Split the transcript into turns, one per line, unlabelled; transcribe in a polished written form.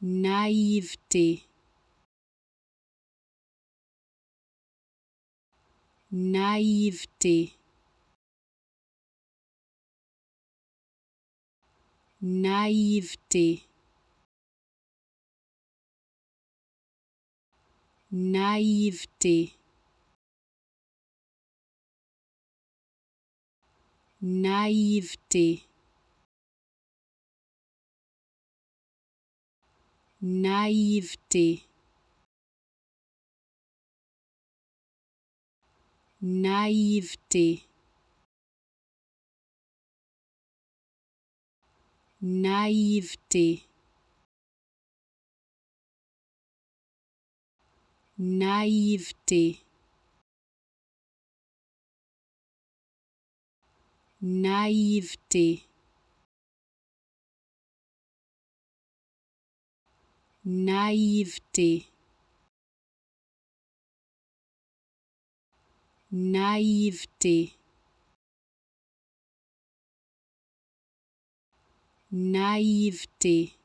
naïveté, naïveté, naïveté, naïveté, naïveté, naïveté, naïveté, naïveté, naïveté, naïveté, naïveté, naïveté, naïveté,